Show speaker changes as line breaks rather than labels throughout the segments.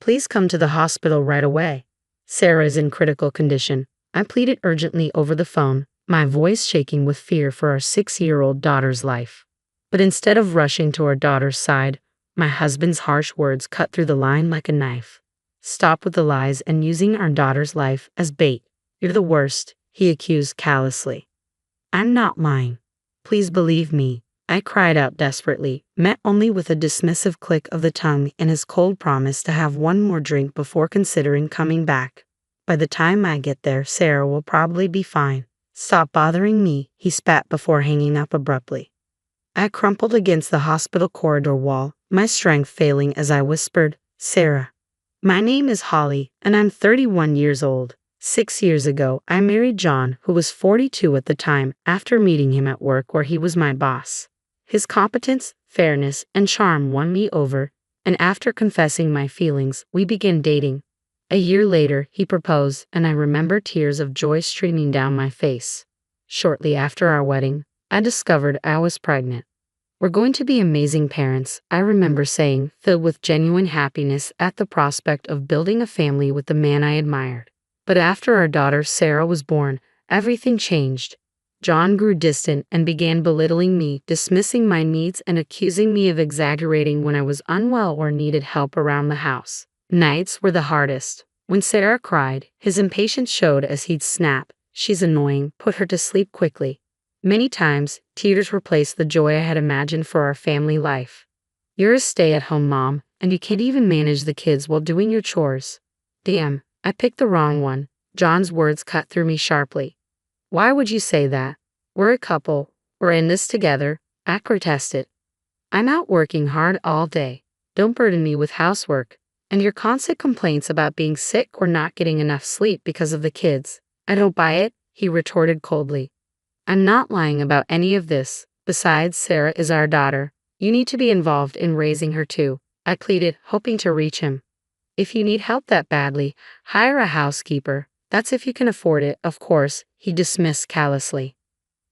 Please come to the hospital right away. Sarah is in critical condition. I pleaded urgently over the phone, my voice shaking with fear for our 6-year-old daughter's life. But instead of rushing to our daughter's side, my husband's harsh words cut through the line like a knife. Stop with the lies and using our daughter's life as bait. You're the worst, he accused callously. I'm not lying. Please believe me, I cried out desperately, met only with a dismissive click of the tongue and his cold promise to have one more drink before considering coming back. By the time I get there, Sarah will probably be fine. Stop bothering me, he spat before hanging up abruptly. I crumpled against the hospital corridor wall, my strength failing as I whispered, Sarah. My name is Holly, and I'm 31 years old. 6 years ago, I married John, who was 42 at the time, after meeting him at work where he was my boss. His competence, fairness, and charm won me over, and after confessing my feelings, we began dating. A year later, he proposed, and I remember tears of joy streaming down my face. Shortly after our wedding, I discovered I was pregnant. We're going to be amazing parents, I remember saying, filled with genuine happiness at the prospect of building a family with the man I admired. But after our daughter Sarah was born, everything changed. John grew distant and began belittling me, dismissing my needs and accusing me of exaggerating when I was unwell or needed help around the house. Nights were the hardest. When Sarah cried, his impatience showed as he'd snap, "She's annoying, put her to sleep quickly." Many times, tears replaced the joy I had imagined for our family life. You're a stay-at-home mom, and you can't even manage the kids while doing your chores. Damn, I picked the wrong one. John's words cut through me sharply. Why would you say that? We're a couple. We're in this together, I protested. I'm out working hard all day. Don't burden me with housework. And your constant complaints about being sick or not getting enough sleep because of the kids. I don't buy it, he retorted coldly. I'm not lying about any of this. Besides, Sarah is our daughter. You need to be involved in raising her too, I pleaded, hoping to reach him. If you need help that badly, hire a housekeeper. That's if you can afford it, of course, he dismissed callously.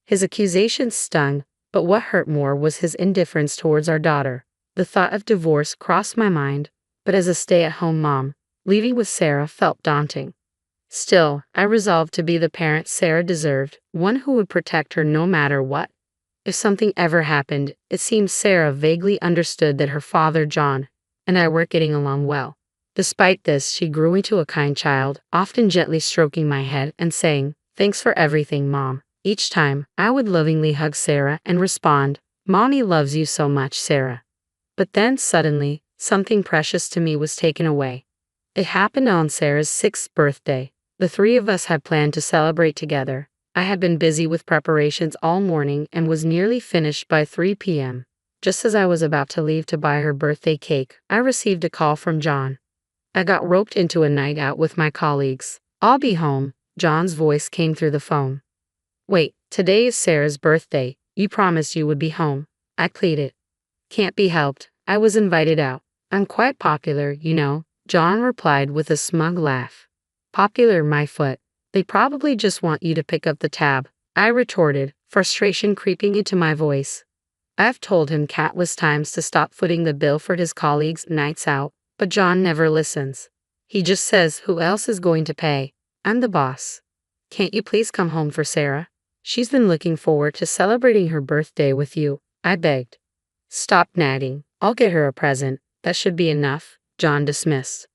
His accusations stung, but what hurt more was his indifference towards our daughter. The thought of divorce crossed my mind, but as a stay-at-home mom, leaving with Sarah felt daunting. Still, I resolved to be the parent Sarah deserved, one who would protect her no matter what. If something ever happened, it seemed Sarah vaguely understood that her father, John, and I were getting along well. Despite this, she grew into a kind child, often gently stroking my head and saying, "Thanks for everything, Mom." Each time, I would lovingly hug Sarah and respond, "Mommy loves you so much, Sarah." But then, suddenly, something precious to me was taken away. It happened on Sarah's 6th birthday. The three of us had planned to celebrate together. I had been busy with preparations all morning and was nearly finished by 3 p.m. Just as I was about to leave to buy her birthday cake, I received a call from John. I got roped into a night out with my colleagues. "I'll be home," John's voice came through the phone. "Wait, today is Sarah's birthday. You promised you would be home," I pleaded. "Can't be helped. I was invited out. I'm quite popular, you know," John replied with a smug laugh. "Popular, my foot. They probably just want you to pick up the tab," I retorted, frustration creeping into my voice. I've told him countless times to stop footing the bill for his colleagues' nights out, but John never listens. He just says, "Who else is going to pay? I'm the boss." "Can't you please come home for Sarah? She's been looking forward to celebrating her birthday with you," I begged. "Stop nagging. I'll get her a present. That should be enough," John dismissed.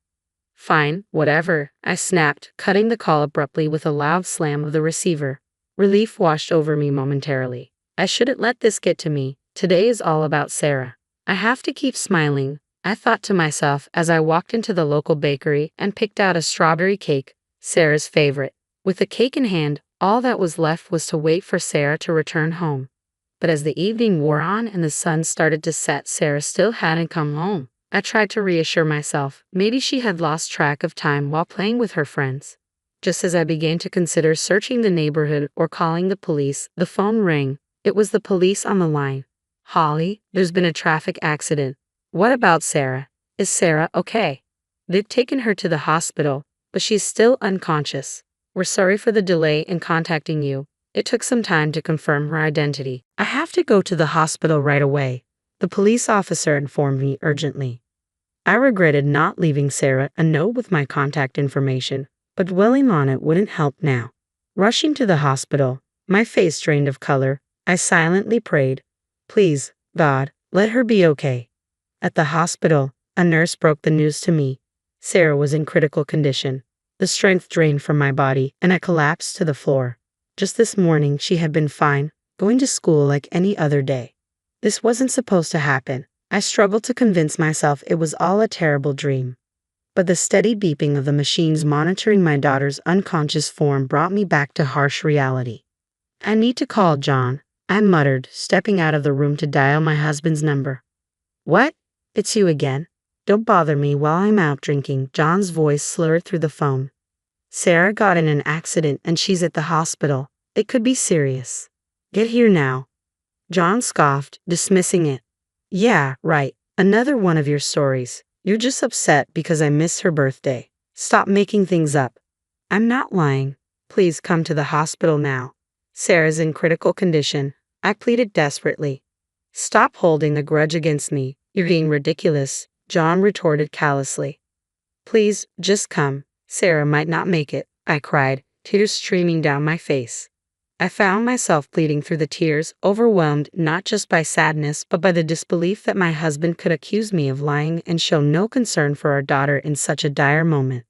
"Fine, whatever," I snapped, cutting the call abruptly with a loud slam of the receiver. Relief washed over me momentarily. I shouldn't let this get to me. Today is all about Sarah. I have to keep smiling, I thought to myself as I walked into the local bakery and picked out a strawberry cake, Sarah's favorite. With the cake in hand, all that was left was to wait for Sarah to return home. But as the evening wore on and the sun started to set, Sarah still hadn't come home. I tried to reassure myself, maybe she had lost track of time while playing with her friends. Just as I began to consider searching the neighborhood or calling the police, the phone rang. It was the police on the line. "Holly, there's been a traffic accident." "What about Sarah? Is Sarah okay?" "They've taken her to the hospital, but she's still unconscious. We're sorry for the delay in contacting you. It took some time to confirm her identity." "I have to go to the hospital right away," the police officer informed me urgently. I regretted not leaving Sarah a note with my contact information, but dwelling on it wouldn't help now. Rushing to the hospital, my face drained of color, I silently prayed, "Please, God, let her be okay." At the hospital, a nurse broke the news to me. Sarah was in critical condition. The strength drained from my body, and I collapsed to the floor. Just this morning, she had been fine, going to school like any other day. This wasn't supposed to happen. I struggled to convince myself it was all a terrible dream. But the steady beeping of the machines monitoring my daughter's unconscious form brought me back to harsh reality. "I need to call John," I muttered, stepping out of the room to dial my husband's number. "What? It's you again. Don't bother me while I'm out drinking," John's voice slurred through the phone. "Sarah got in an accident and she's at the hospital. It could be serious. Get here now." John scoffed, dismissing it. "Yeah, right. Another one of your stories. You're just upset because I missed her birthday. Stop making things up." "I'm not lying. Please come to the hospital now. Sarah's in critical condition," I pleaded desperately. "Stop holding a grudge against me. You're being ridiculous," John retorted callously. "Please, just come. Sarah might not make it," I cried, tears streaming down my face. I found myself pleading through the tears, overwhelmed not just by sadness but by the disbelief that my husband could accuse me of lying and show no concern for our daughter in such a dire moment.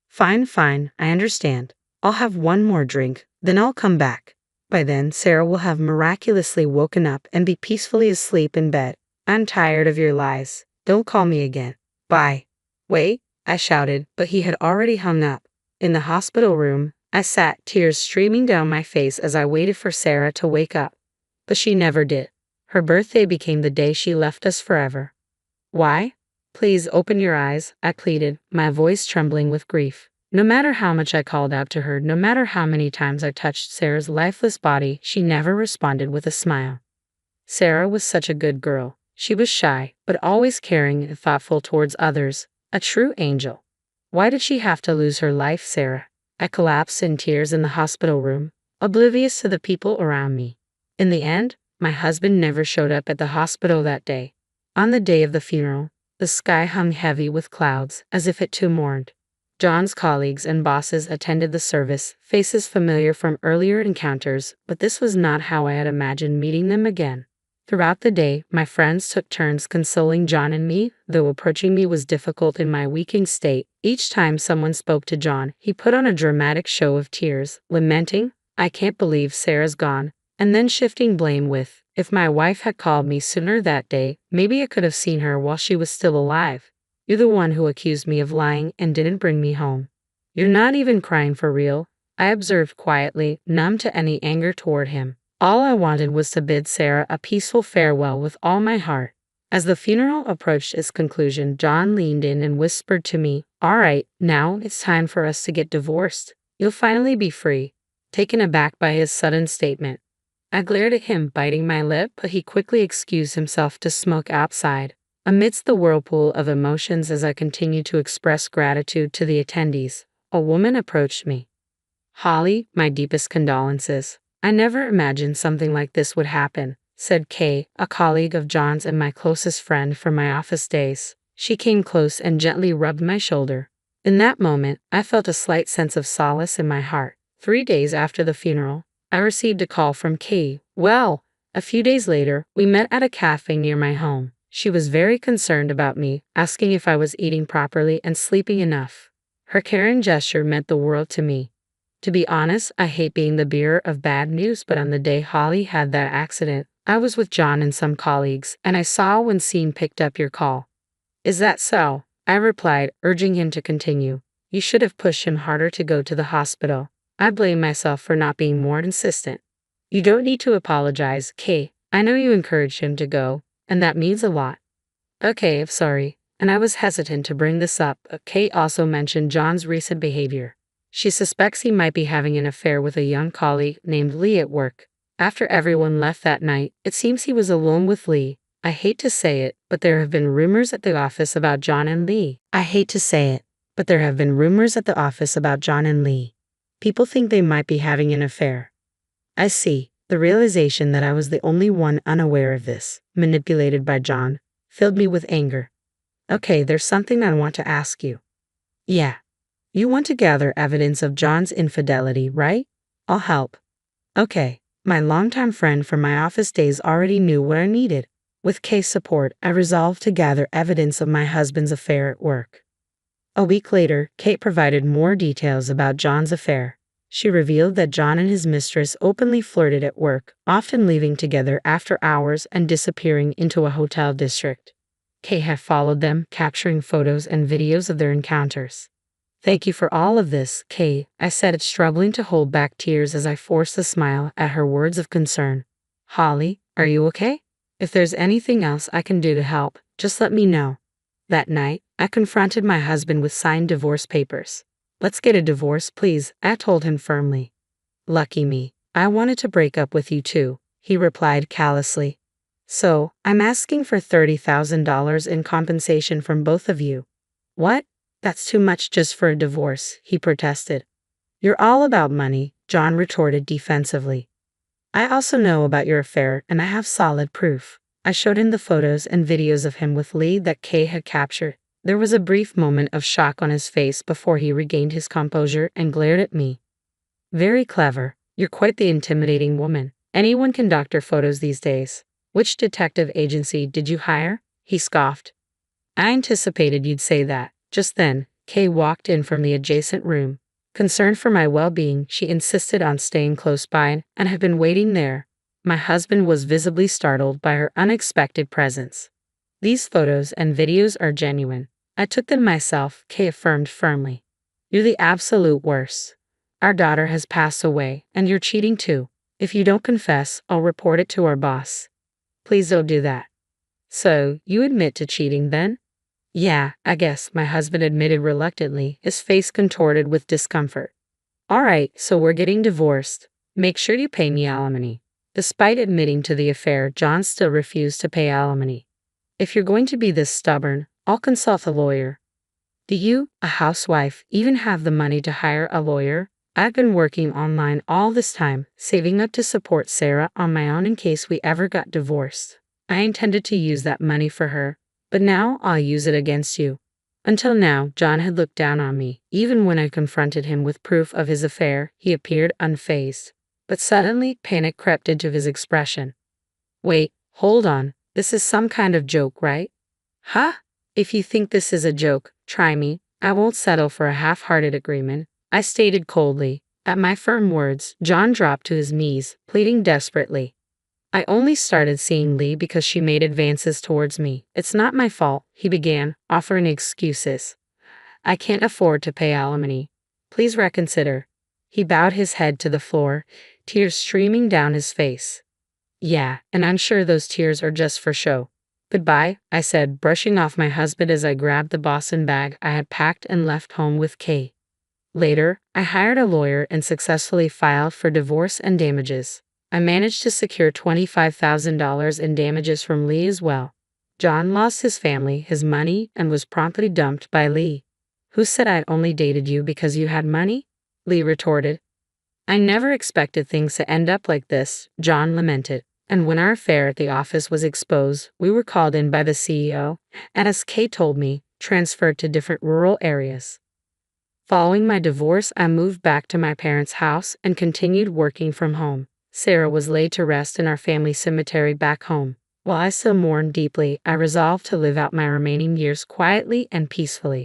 Fine, I understand. I'll have one more drink, then I'll come back. By then, Sarah will have miraculously woken up and be peacefully asleep in bed. I'm tired of your lies. Don't call me again. Bye." "Wait," I shouted, but he had already hung up. In the hospital room, I sat, tears streaming down my face as I waited for Sarah to wake up. But she never did. Her birthday became the day she left us forever. "Why? Please open your eyes," I pleaded, my voice trembling with grief. No matter how much I called out to her, no matter how many times I touched Sarah's lifeless body, she never responded with a smile. Sarah was such a good girl. She was shy, but always caring and thoughtful towards others. A true angel. Why did she have to lose her life, Sarah? I collapsed in tears in the hospital room, oblivious to the people around me. In the end, my husband never showed up at the hospital that day. On the day of the funeral, the sky hung heavy with clouds, as if it too mourned. John's colleagues and bosses attended the service, faces familiar from earlier encounters, but this was not how I had imagined meeting them again. Throughout the day, my friends took turns consoling John and me, though approaching me was difficult in my weakened state. Each time someone spoke to John, he put on a dramatic show of tears, lamenting, "I can't believe Sarah's gone," and then shifting blame with, "If my wife had called me sooner that day, maybe I could have seen her while she was still alive. You're the one who accused me of lying and didn't bring me home. You're not even crying for real," I observed quietly, numb to any anger toward him. All I wanted was to bid Sarah a peaceful farewell with all my heart. As the funeral approached its conclusion, John leaned in and whispered to me, "All right, now it's time for us to get divorced. You'll finally be free." Taken aback by his sudden statement, I glared at him, biting my lip, but he quickly excused himself to smoke outside. Amidst the whirlpool of emotions as I continued to express gratitude to the attendees, a woman approached me. "Holly, my deepest condolences. I never imagined something like this would happen," said Kay, a colleague of John's and my closest friend from my office days. She came close and gently rubbed my shoulder. In that moment, I felt a slight sense of solace in my heart. 3 days after the funeral, I received a call from Kay. A few days later, we met at a cafe near my home. She was very concerned about me, asking if I was eating properly and sleeping enough. Her caring gesture meant the world to me. To be honest, I hate being the bearer of bad news, but on the day Holly had that accident, I was with John and some colleagues, and I saw when Sean picked up your call. "Is that so?" I replied, urging him to continue. "You should have pushed him harder to go to the hospital. I blame myself for not being more insistent." "You don't need to apologize, Kay. I know you encouraged him to go, and that means a lot." "Okay, I'm sorry." And I was hesitant to bring this up, but Kay also mentioned John's recent behavior. She suspects he might be having an affair with a young colleague named Lee at work. After everyone left that night, it seems he was alone with Lee. I hate to say it, but there have been rumors at the office about John and Lee. People think they might be having an affair. I see. The realization that I was the only one unaware of this, manipulated by John, filled me with anger. Okay, there's something I want to ask you. Yeah. You want to gather evidence of John's infidelity, right? I'll help. Okay. My longtime friend from my office days already knew what I needed. With case support, I resolved to gather evidence of my husband's affair at work. A week later, Kate provided more details about John's affair. She revealed that John and his mistress openly flirted at work, often leaving together after hours and disappearing into a hotel district. Kate had followed them, capturing photos and videos of their encounters. Thank you for all of this, Kate, I said, struggling to hold back tears as I forced a smile at her words of concern. Holly, are you okay? If there's anything else I can do to help, just let me know. That night, I confronted my husband with signed divorce papers. Let's get a divorce, please, I told him firmly. Lucky me. I wanted to break up with you too, he replied callously. So, I'm asking for $30,000 in compensation from both of you. What? That's too much just for a divorce, he protested. You're all about money, John retorted defensively. I also know about your affair and I have solid proof. I showed him the photos and videos of him with Lee that Kay had captured. There was a brief moment of shock on his face before he regained his composure and glared at me. Very clever. You're quite the intimidating woman. Anyone can doctor photos these days. Which detective agency did you hire? He scoffed. I anticipated you'd say that. Just then, Kay walked in from the adjacent room. Concerned for my well-being, she insisted on staying close by and had been waiting there. My husband was visibly startled by her unexpected presence. These photos and videos are genuine. I took them myself, Kay affirmed firmly. You're the absolute worst. Our daughter has passed away, and you're cheating too. If you don't confess, I'll report it to our boss. Please don't do that. So, you admit to cheating then? Yeah, I guess, my husband admitted reluctantly, his face contorted with discomfort. All right, so we're getting divorced. Make sure you pay me alimony. Despite admitting to the affair, John still refused to pay alimony. If you're going to be this stubborn, I'll consult a lawyer. Do you, a housewife, even have the money to hire a lawyer? I've been working online all this time, saving up to support Sarah on my own in case we ever got divorced. I intended to use that money for her, but now I'll use it against you. Until now, John had looked down on me. Even when I confronted him with proof of his affair, he appeared unfazed. But suddenly, panic crept into his expression. Wait, hold on. This is some kind of joke, right? Huh? If you think this is a joke, try me. I won't settle for a half-hearted agreement, I stated coldly. At my firm words, John dropped to his knees, pleading desperately. I only started seeing Lee because she made advances towards me. It's not my fault, he began, offering excuses. I can't afford to pay alimony. Please reconsider. He bowed his head to the floor, tears streaming down his face. Yeah, and I'm sure those tears are just for show. Goodbye, I said, brushing off my husband as I grabbed the Boston bag I had packed and left home with Kay. Later, I hired a lawyer and successfully filed for divorce and damages. I managed to secure $25,000 in damages from Lee as well. John lost his family, his money, and was promptly dumped by Lee. Who said I'd only dated you because you had money? Lee retorted. I never expected things to end up like this, John lamented. And when our affair at the office was exposed, we were called in by the CEO, and as Kay told me, transferred to different rural areas. Following my divorce, I moved back to my parents' house and continued working from home. Sarah was laid to rest in our family cemetery back home. While I still mourned deeply, I resolved to live out my remaining years quietly and peacefully.